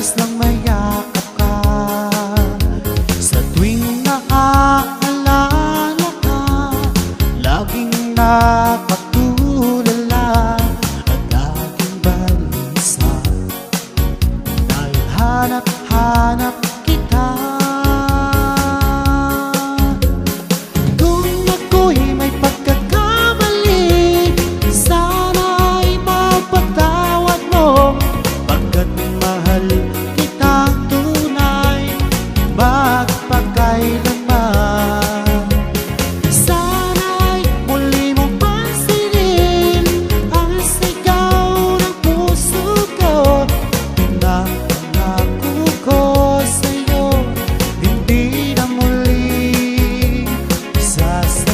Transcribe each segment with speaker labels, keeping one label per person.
Speaker 1: nais lang mayakap ka. Sa tuwing naaalala ka, laging nakatulala at aking balisa. Dahil hanap-hanap kita. Kung ako'y may pagkakamali, sana'y mapatawad mo. Pagkat mahal kitang tunay, magpakailanman. Sana'y muli mong pansinin ang sigaw ng puso ko. Pinapangako ko sa'yo, hindi na muli sasaktan.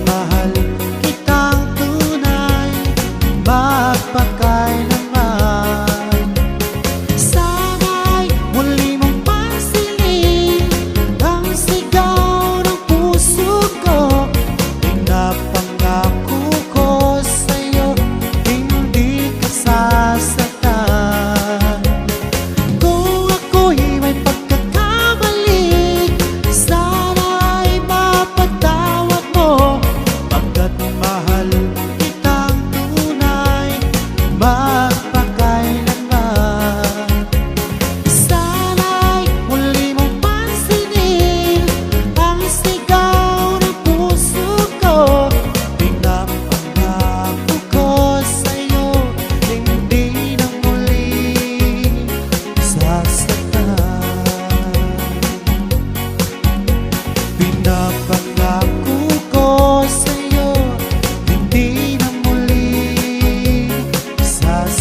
Speaker 1: Mahal kitang tunay, magpakailanman. Sana'y muli mong pansinin ang sigaw ng puso ko. Pinapangako ko sa'yo, hindi ka sasaktan. Kung ako'y may pagkakamali, sana'y mapatawad mo. Pagkat mahal kitang tunay, magpakailanman. Sana'y muli mong pansinin ang sigaw ng puso ko. Pinapangako ko sa'yo, hindi na muli sasaktan. Pinapangako ko sa'yo, hindi na muli sasaktan.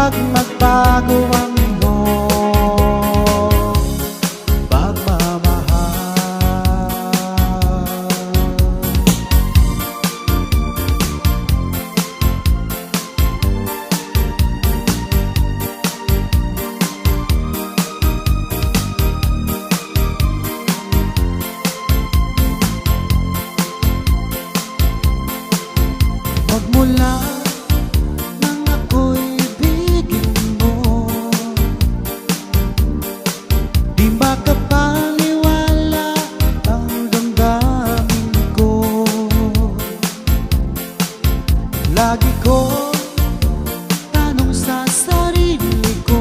Speaker 1: Huwag magbago ang iyong pagmamahal. Magmula nang ako'y ibigin mo, di makapaniwala ang damdamin ko. Lagi ko tanong sa sarili ko,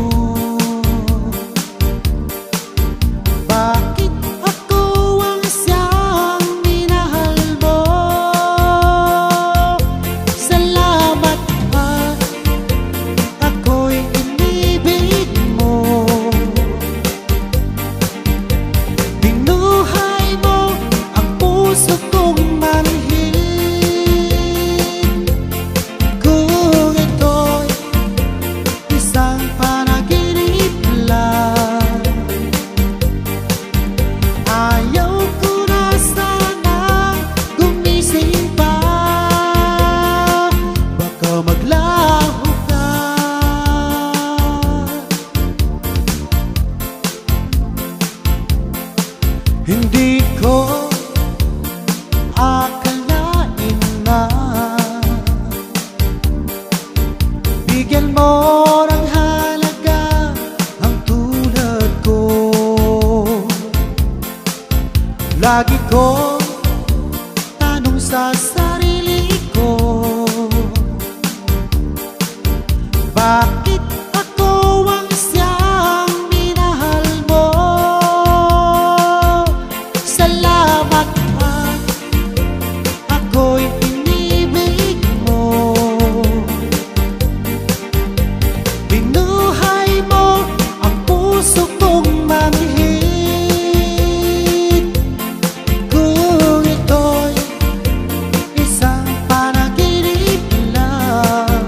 Speaker 1: bakit ako ang siyang minahal mo? Salamat at ako'y inibig mo. Binuhay mo ang puso kong manhid. Kung ito'y isang panaginip lang, ayaw ko na sanang gumising pa. Baka maglaho ka. Hindi ko akalain na bigyan mo ng halaga ang tulad ko. Lagi ko tanong sa sarili ko, bakit ako ang siyang minahal mo? Salamat at ako'y inibig mo. Binuhay mo ang puso kong manhid. Kung ito'y isang panaginip lang,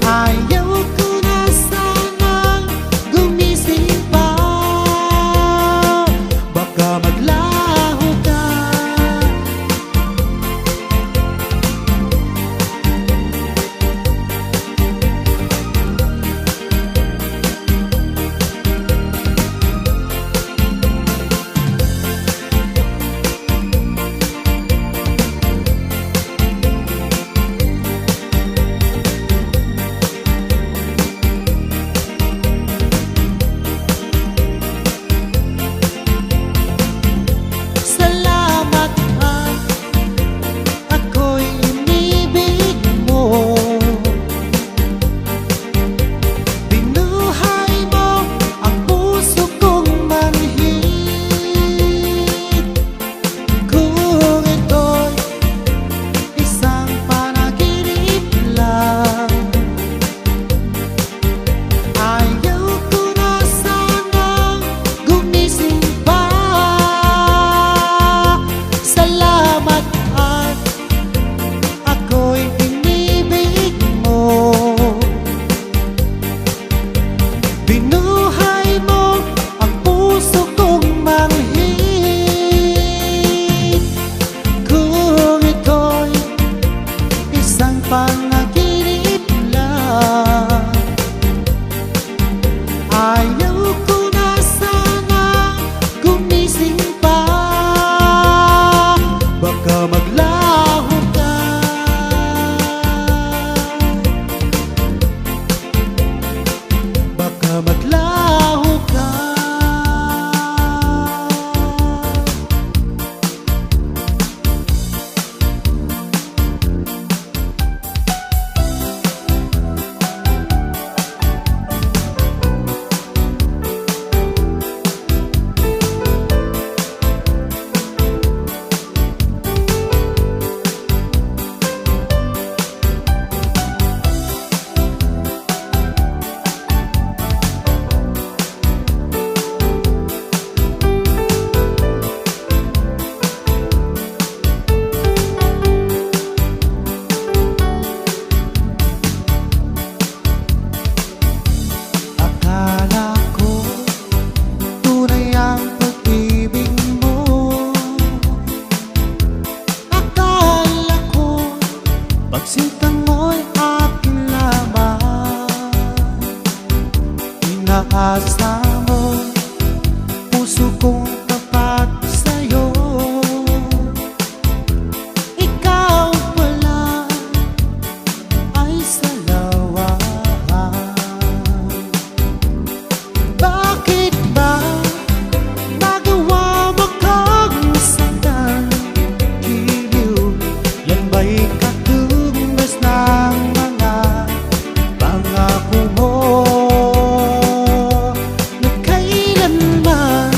Speaker 1: ayaw ko na sanang gumising pa. Baka maglaho ka. Inaasa mo puso kong tapat sa'yo. Ikaw pala ay salawahan. Bakit ba nagawa mo kang saktan? Giliw, yan ba'y katumbas ng mga pangako mo? Na kailanman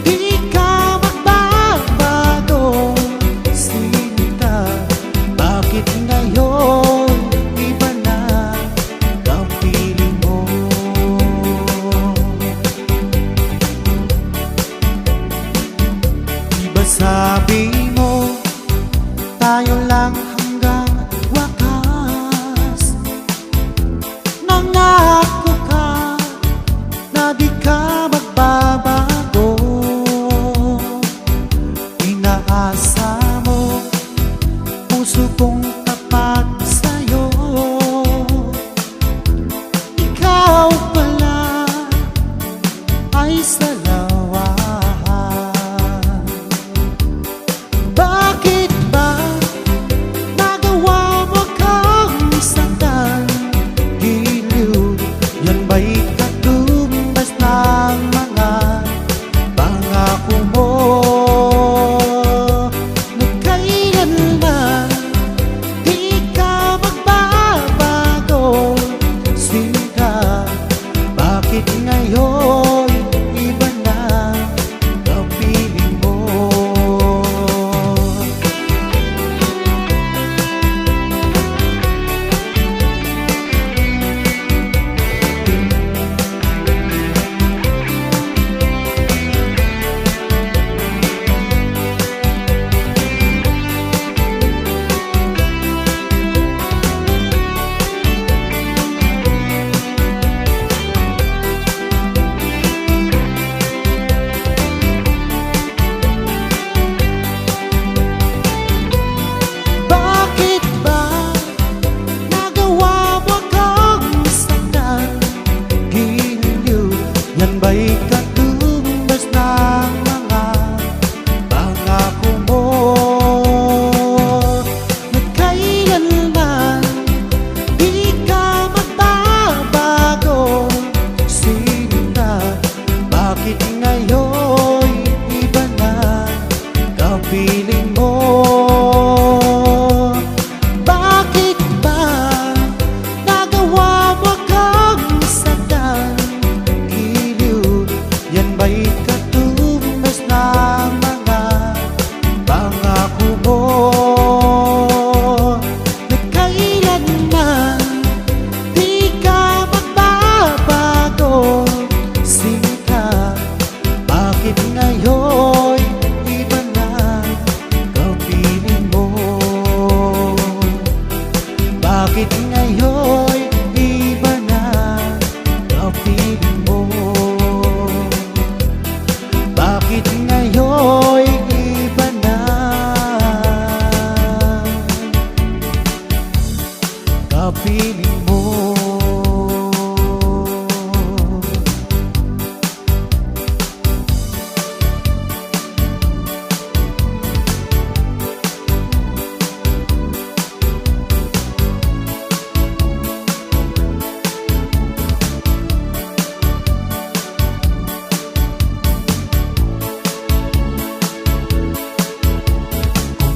Speaker 1: di ka magbabago, sinta. Bakit ngayon iba na ang piling mo? Diba sabi mo tayo lang hanggang wakas? Nangako ka na di ka magbabago. Inaasa mo puso kong tapat sa'yo. Ikaw pala ay salawahan. Bakit ba nagawa mo kang saktan? Giliw, yan ba'y katumbas ng mga pangako mo? Na kailanman di ka magbabago, sinta. Bakit ngayon iba na ang piling mo? Bakit ba nagawa mo kang saktan? Giliw, yan ba'y katumbas ng mga pangako mo? Na kailanman di ka magbabago, sinta. Bakit ngayon iba na ang piling mo? Bakit ba nagawa mo kang saktan? Giliw, yan ba'y katumbas ng mga pangako mo? Na kailanman di ka magbabago, sinta. Bakit ngayon iba na ang piling mo? Bakit ngayon iba na ang piling mo? Bakit ngayon iba na ang piling mo?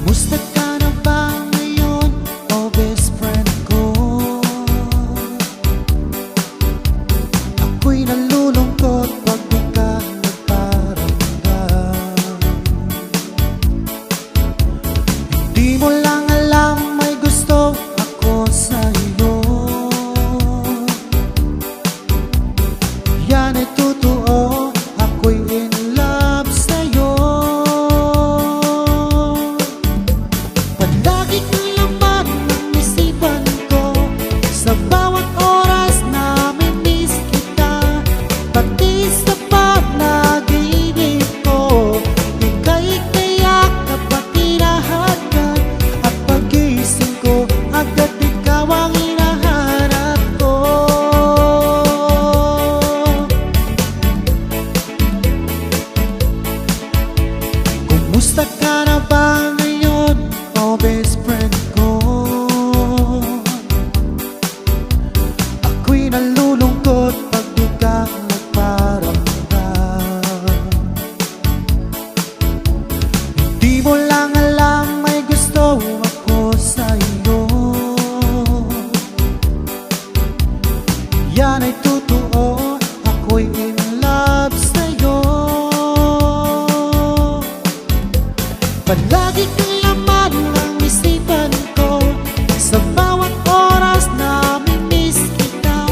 Speaker 1: Kumusta ka na ba ngayon, oh best friend ko? nalulungkot pag di ka nagparamdam. Hindi mo lang alam may gusto ako sa'yo. Yan ay totoo, ako'y in love sa'yo. Palagi kang laman ng isipan ko, sa bawat oras na mimiss kita.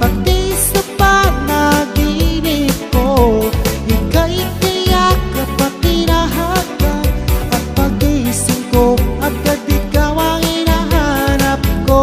Speaker 1: Pati sa panaginip ko, ika'y tiyakap at tinahagan. At pag-ising ko, agad ikaw ang hinahanap ko.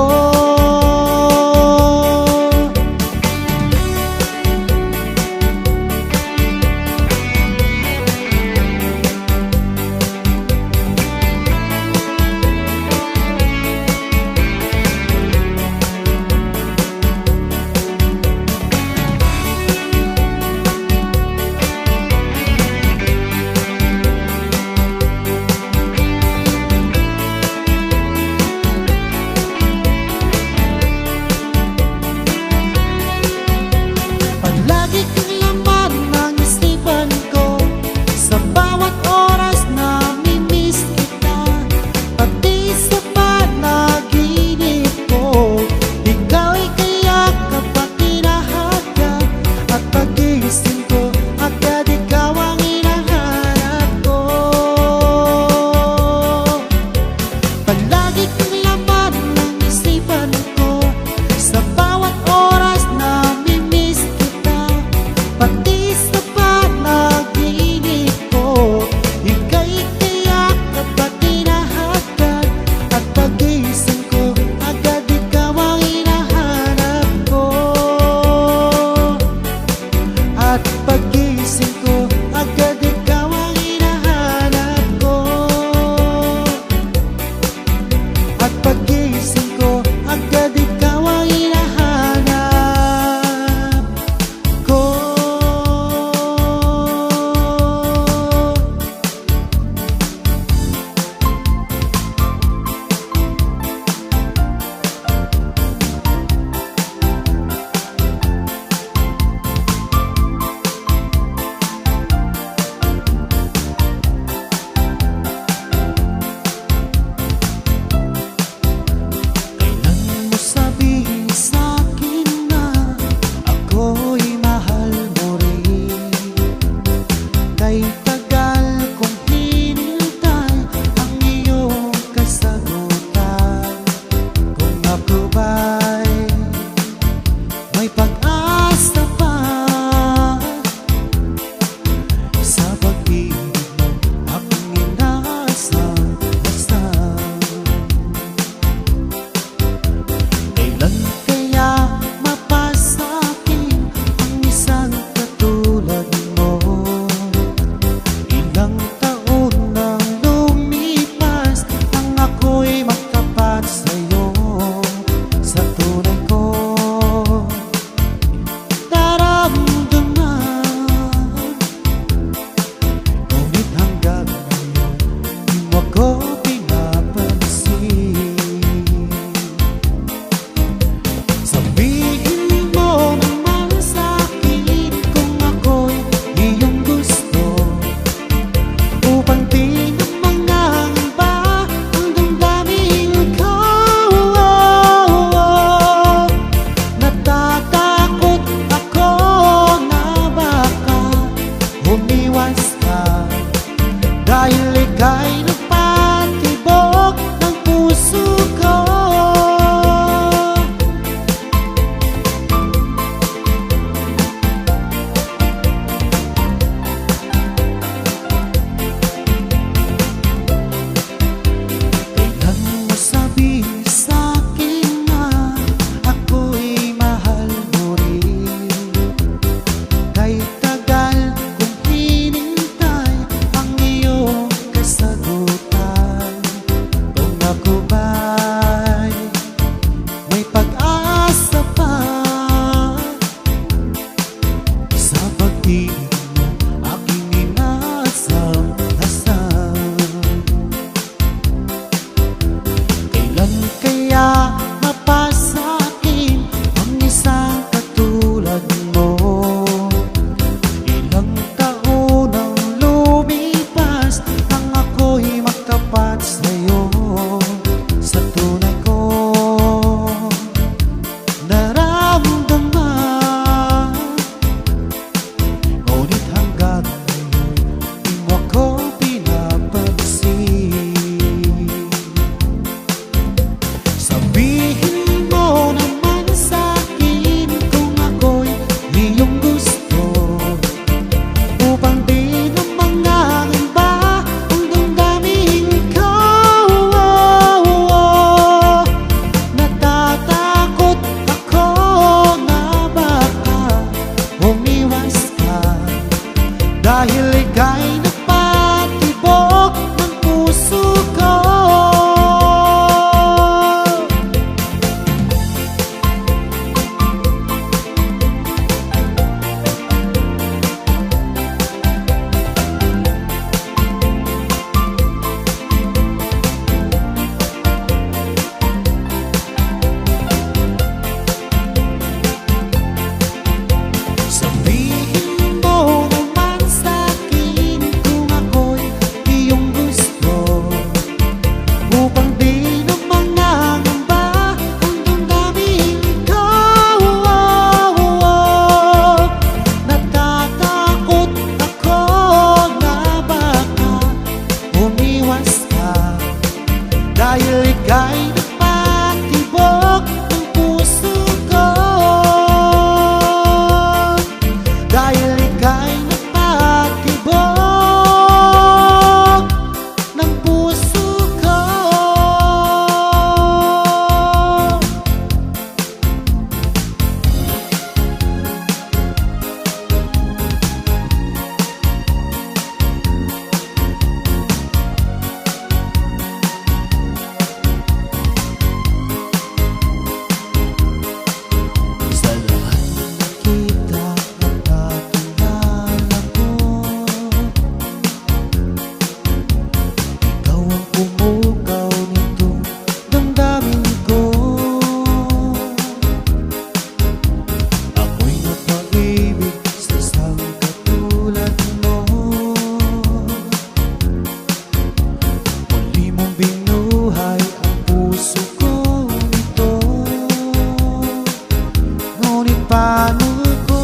Speaker 1: paano ko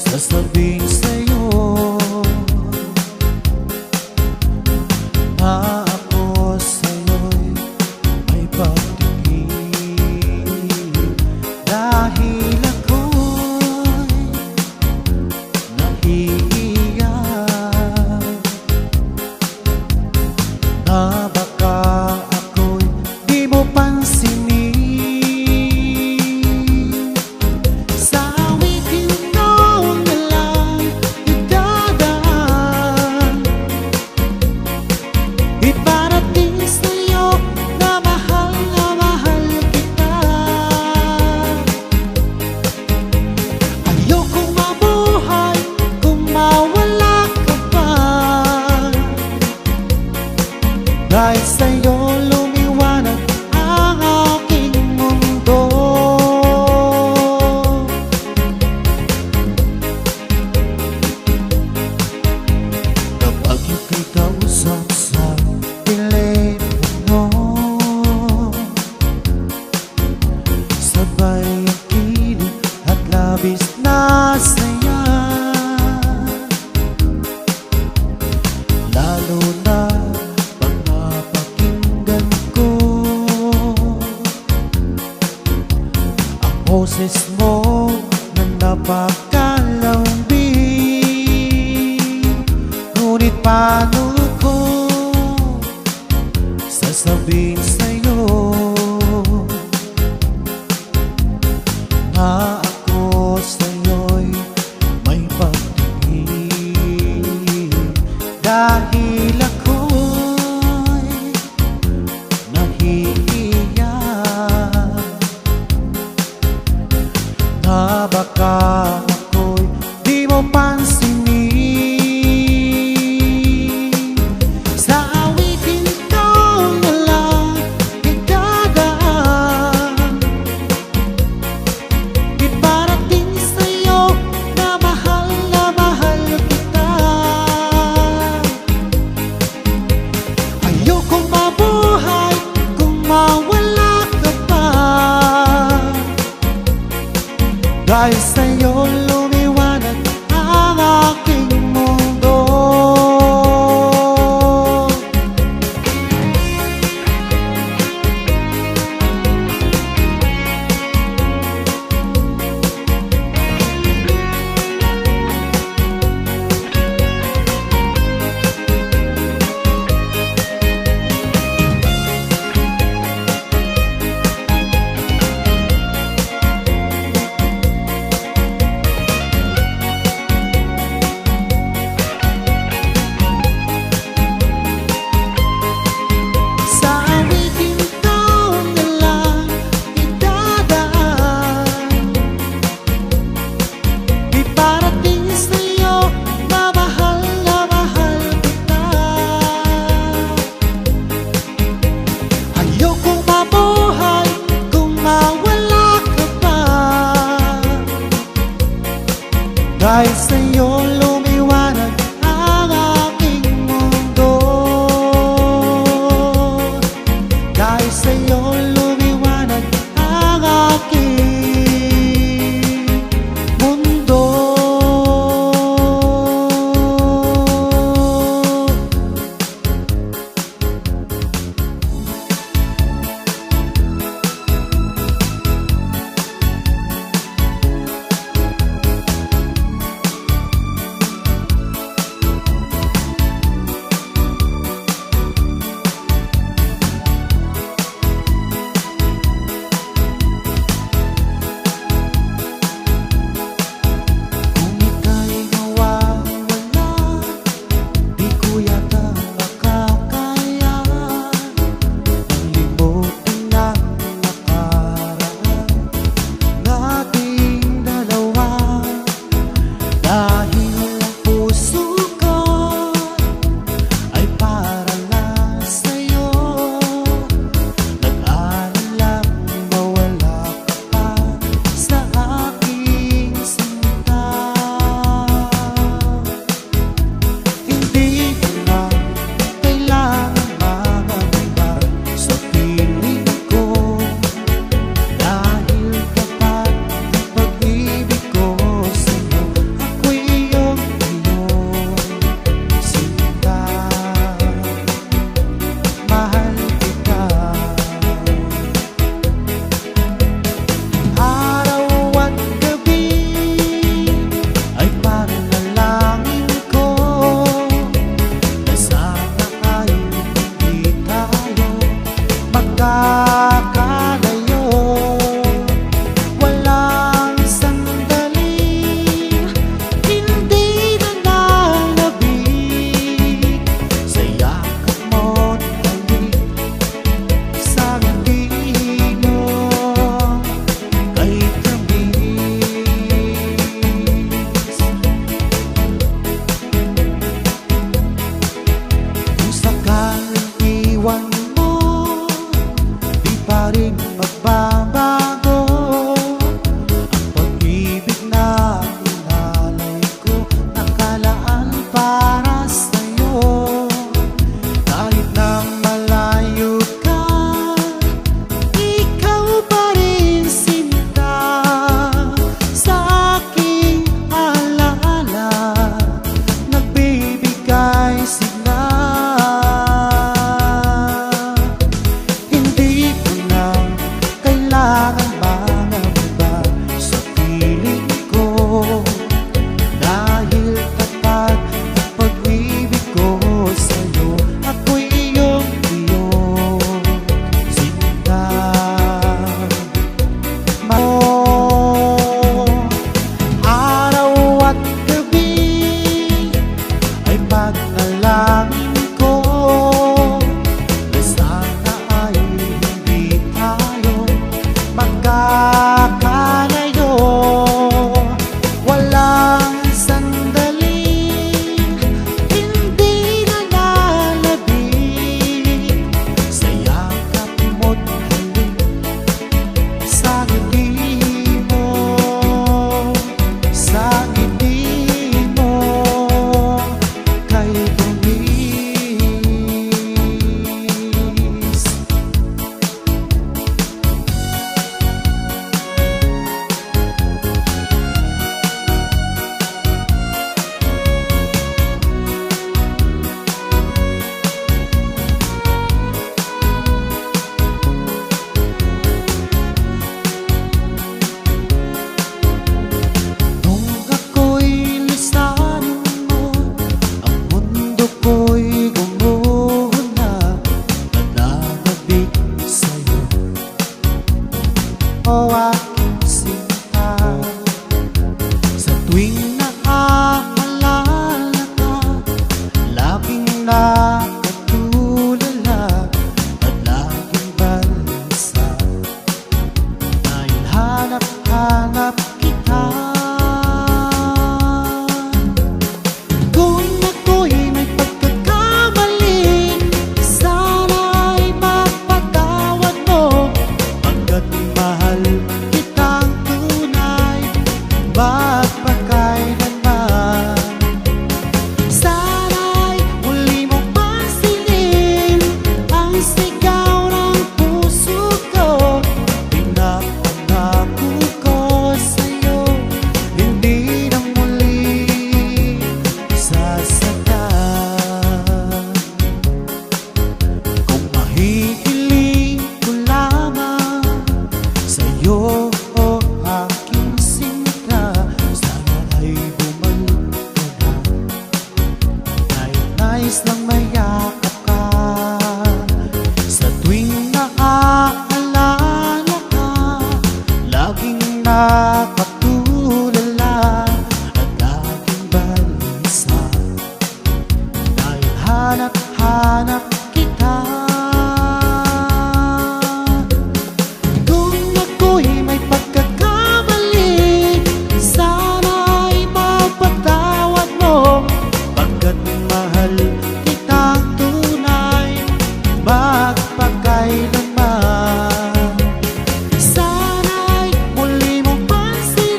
Speaker 1: sasabihin sa'yo na ako sa'yo'y may pagtingin, dahil ako'y nahihiya na baka ako'y di mo pansinin. Dahil sa'yo lumiwanag ang aking mundo. Kapag ika'y kausap sa telepono, sabay ang kilig at labis na saya, lalo na boses mo na napakalambing. Ngunit paano ko sasabihin sa'yo na ako sa'yo'y may pagtingin, dahil ako'y nahihiya na baka ako'y di mo pansinin. Sa awitin ko na lang idadaan, iparating sa'yo na mahal kita. Ayokong mabuhay kung mawala ka pa, dahil sa'yo lumiwanag ang aking mundo. Dahil sa'yo lumiwanag ang aking mundo. Dahil sa'yo lumiwanag ang aking mundo. aking sinta. Sa tuwing naaalala ka, laging nakatulala at laging balsa. Dahil hanap-hanap kita. Kung ako'y may pagkakamali, sana'y mapatawad mo. Pagkat mahal kitang tunay, magpakailanman. Sana'y muli mong pansinin ang sigaw ng puso ko. Pinapangako ko sa'yo, hindi na muli sasaktan. Kung mahihiling ko lamang sa'yo, o aking sinta, sana ay bumalik ka na. Dahil nais lang mayakap ka. Sa tuwing naaalala ka, laging nakatulala at laging balisa. Dahil hanap-hanap kita. Kung ako'y may pagkakamali, sana'y mapatawad mo. Pagkat mahal kitang tunay, magpakailanman. Sana'y muli mong pansinin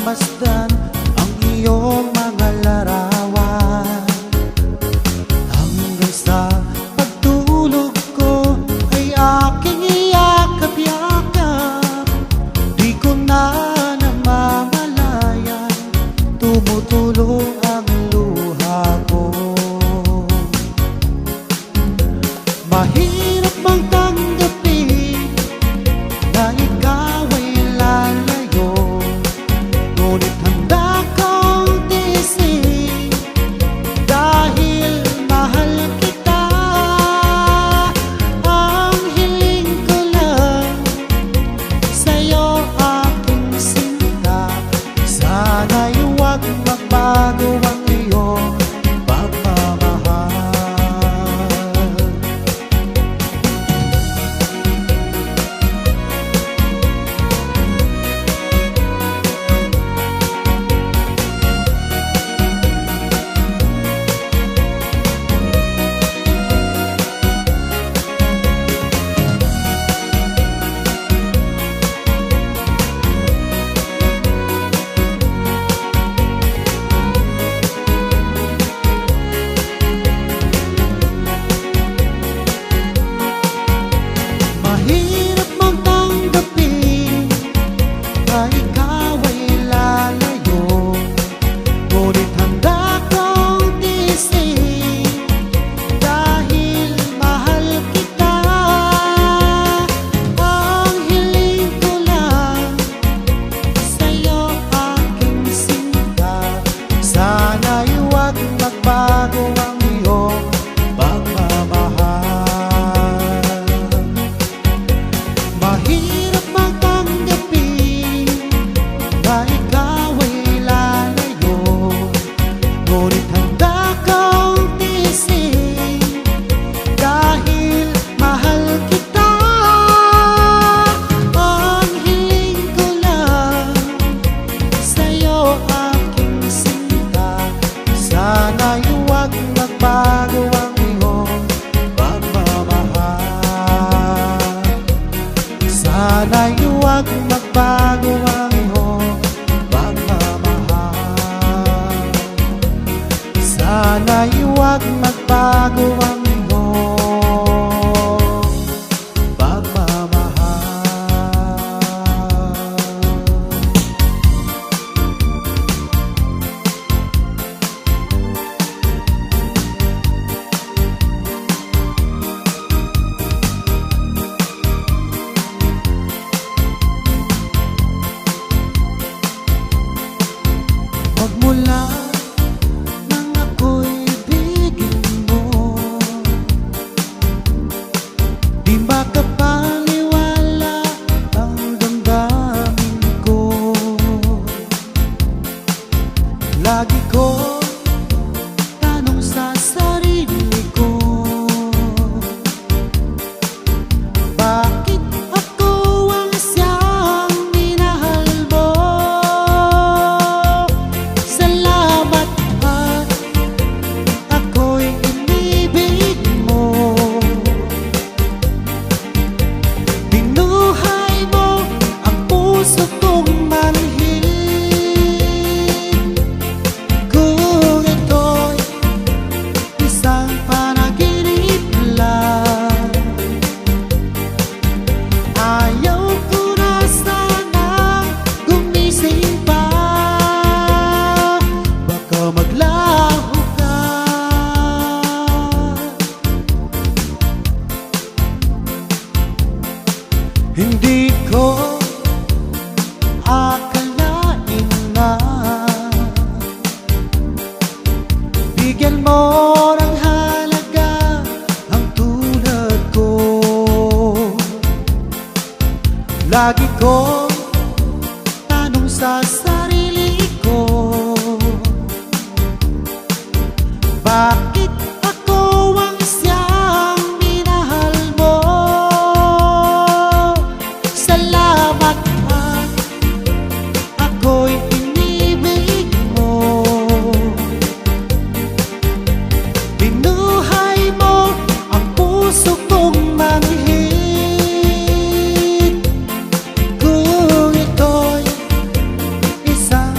Speaker 1: masdan ang iyong mga larawan. Hanggang sa pagtulog ko ay aking iyakap-yakap. Di ko na namamalayan, tumutulo ang luha ko. Mahirap bang tanggapin na ikaw ay lalayo, ngunit handa kong tiisin dahil mahal kita. Ang hiling ko lang sa'yo, aking sinta, sana'y huwag magbago ang iyong pagmamahal. Mahirap mong tanggapin na ikaw ay lalayo, ngunit handa kong tiisin dahil mahal kita. Ang hiling ko lang sa'yo, aking sinta, sana'y huwag magbago ang iyong pagmamahal. Mahirap bang tanggapin na ikaw ay lalayo, ngunit handa kong tiisin dahil mahal kita. Ang hiling ko lang sa'yo, aking sinta, sana'y huwag magbago ang iyong pagmamahal. Sana'y huwag magbago ang iyong pagmamahal. Sana'y huwag magbago ang iyong pagmamahal. Magmula nang ako'y ibigin mo, di makapaniwala ang damdamin ko. Lagi ko tanong sa sarili ko, bakit ako ang siyang minahal mo? Salamat at ako'y inibig mo. Binuhay mo ang puso kong manhid. Kung ito'y isang panaginip lang, ayaw ko na sanang gumising pa. Baka maglaho ka. Hindi ko akalain na bigyan mo ng halaga ang tulad ko. Lagi kong tanong sa sarili ko, bakit ako ang siyang minahal mo? Salamat at ako'y inibig mo. Binuhay mo ang puso kong manhid. Kung ito'y isang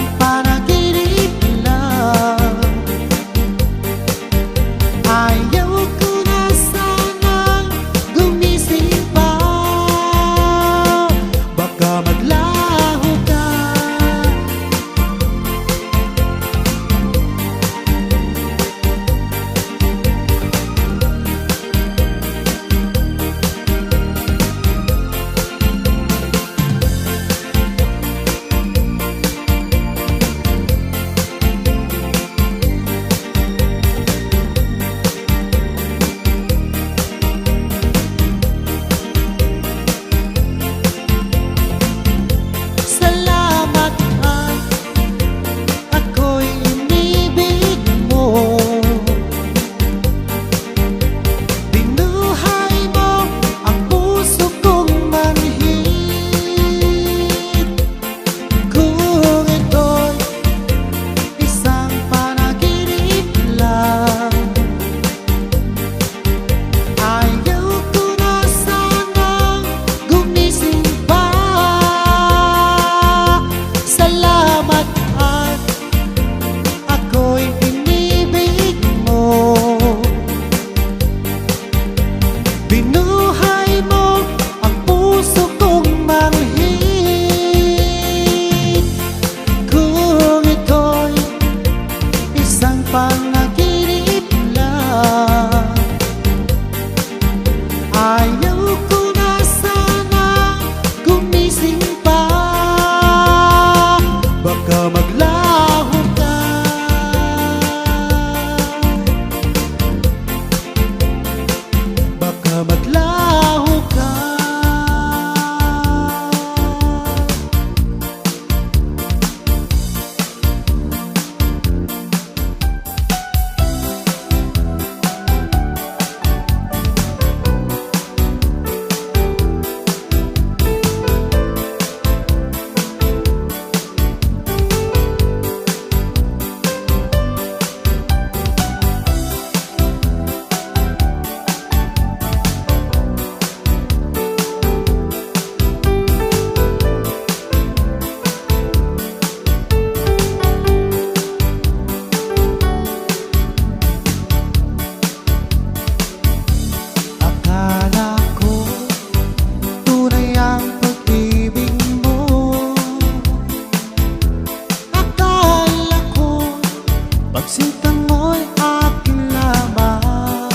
Speaker 1: Sinta mo'y akin lamang.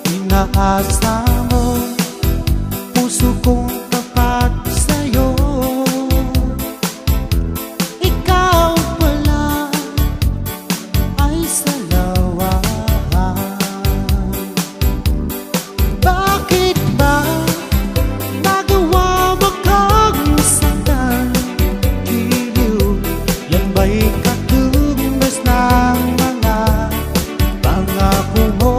Speaker 1: Inaasa mo, puso kong tapat sa'yo. Ikaw pala ay salawahan. Bakit ba nagawa mo kang saktan? Giliw, yan ba'y katumbas ng mga pangako mo?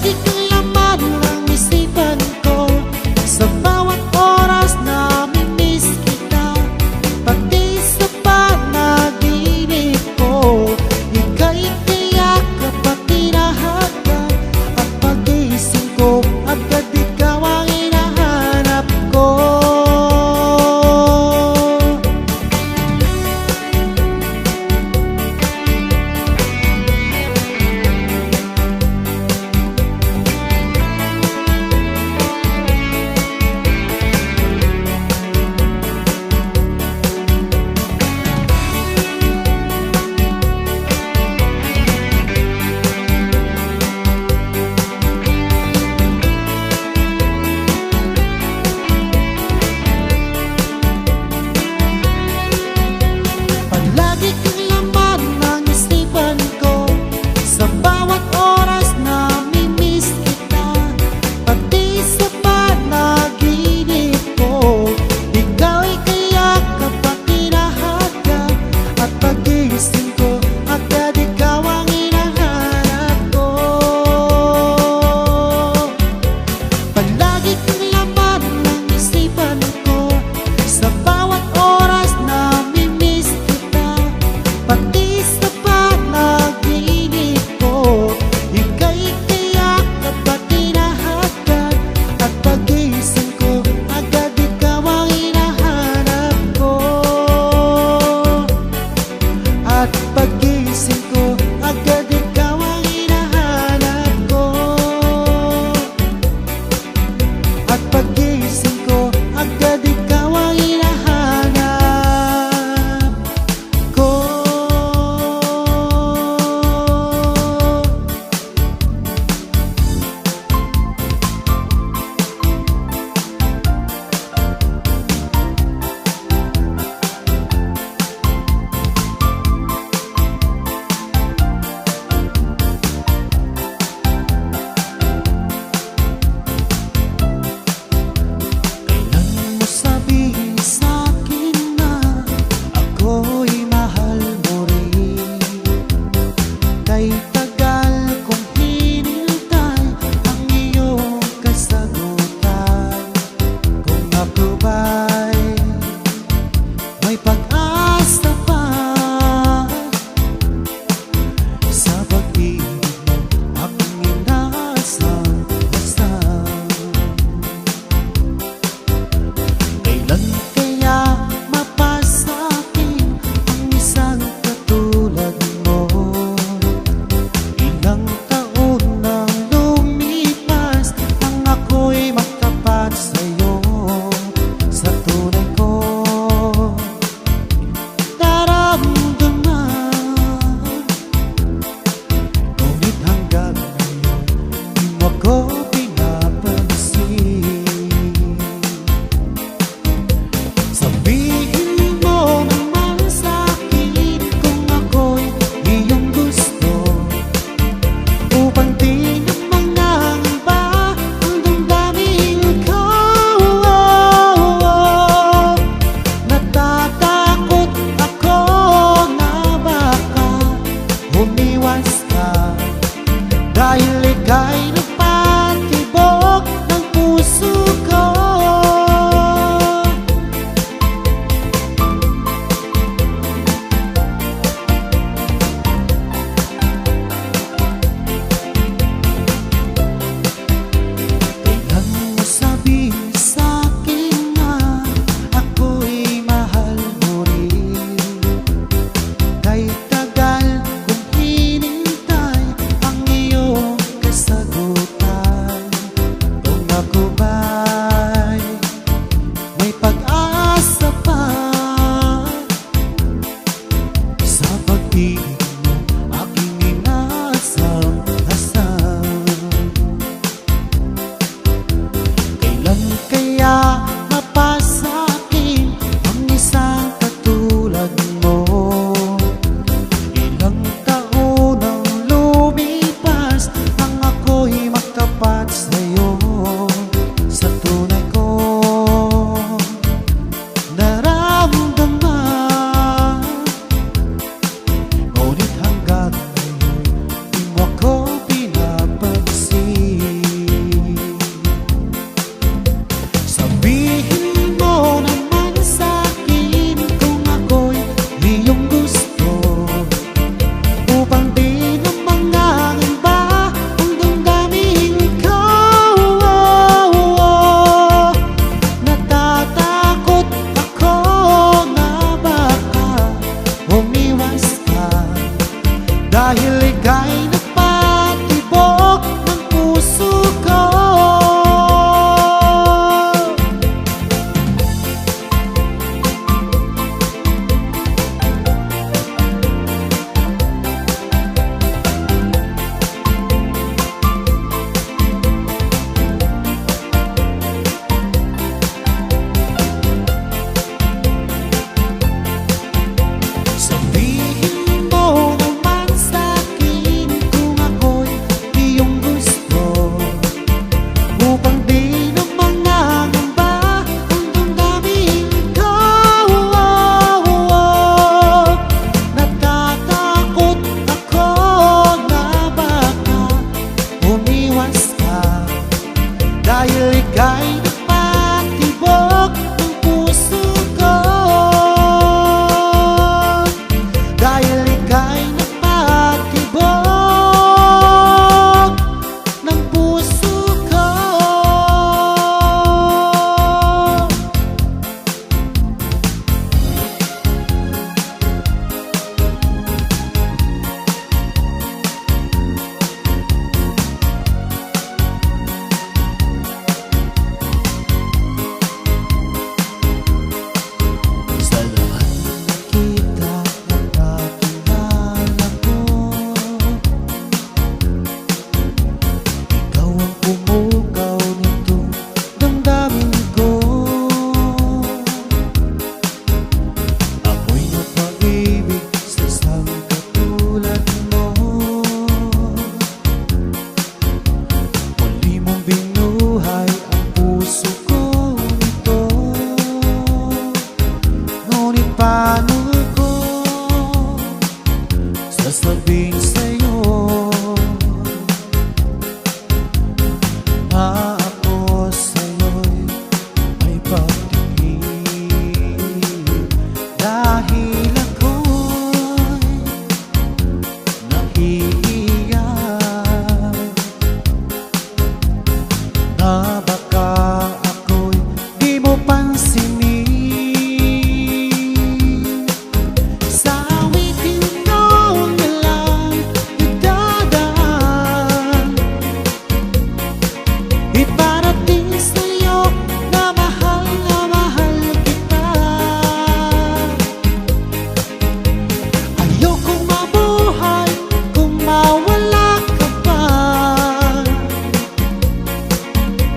Speaker 1: ikaw laman ng isipan ko. Sa bawat oras na mimiss kita, pati sa panaginip ko, ika'y tiyakap at tinahagan. At pag-ising ko, agad ikaw ang hinahanap ko.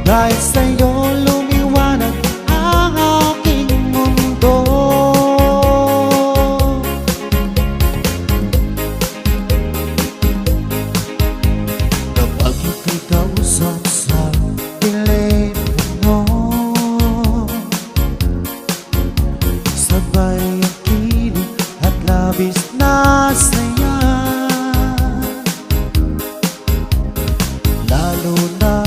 Speaker 1: Dahil sa'yo lumiwanag ang aking mundo. Kapag ika'y kausap sa telepono, sabay ang kilig at labis na saya. Lalo na